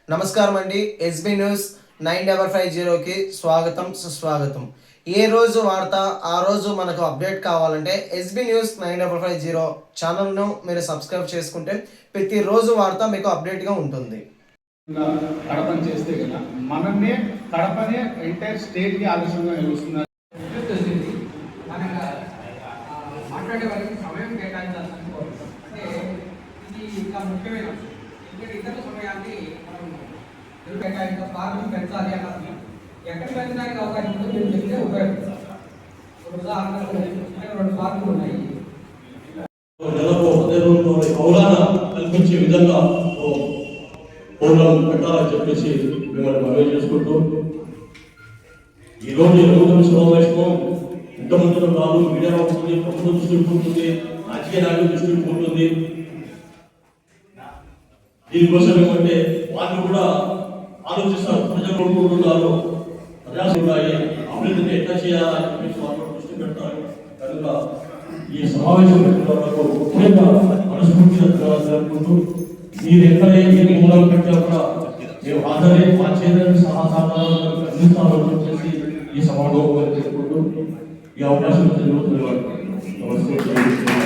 నమస్కారం అండి. SB news 9550కి స్వాగతం సుస్వాగతం. ఏ రోజు వార్త ఆ రోజు మనకు అప్డేట్ కావాలంటే ఎస్బీ న్యూస్ 9550 ఛానల్ను మీరు సబ్స్క్రైబ్ చేసుకుంటే ప్రతిరోజు వార్త మీకు అప్డేట్గా ఉంటుంది. కడపని చేస్తే కదా మనమే కడపనే ఎంటైర్ స్టేట్కి ఆలస్యంగా నిలుస్తున్నారు. మాట్లాడే వారికి సమయం కేటాయించాల్సిన అంటే ఇది ఇంకా ముఖ్యమైన ఇతర సమయాన్ని మనం కేటాయించిన పార్కులు పెంచాలి అన్నది ఎక్కడ పెంచడానికి అవకాశం ఉందో మీరు చెప్తే ఉపయోగపడుతుంది. ఉదాహరణకు 2 పార్కులు ఉన్నాయి. అవగాహన కల్పించే విధంగా ప్రోగ్రాం పెట్టాలని చెప్పేసి మిమ్మల్ని మనవి చేసుకుంటూ ఈరోజు సమావేశం ఇంతమందిలో కాదు, మీడియా ఉంటుంది, ప్రభుత్వం దృష్టికి పోతుంది, రాజకీయ నాయకుల దృష్టికి పోతుంది. దీనికోసం ఏమంటే వాళ్ళు కూడా ఆలోచిస్తారు, ప్రజలు కోరుకుంటున్నారు, ప్రజాస్వామ్య అభివృద్ధిని ఎట్లా చేయాలని చెప్పేసి వాళ్ళు దృష్టి పెడతారు. కనుక ఈ సమావేశం పెట్టిన వాళ్ళకు ముఖ్యంగా మనస్ఫూర్తిగా జరుపుకుంటూ మీరు ఎక్కడ ఏ మూలాలు పెట్టా కూడా మేము హాజరే మా చేతులను సహకారాలు అందిస్తామని చెప్పేసి ఈ సమావేశం చెప్పుకుంటూ ఈ అవకాశం నమస్తే.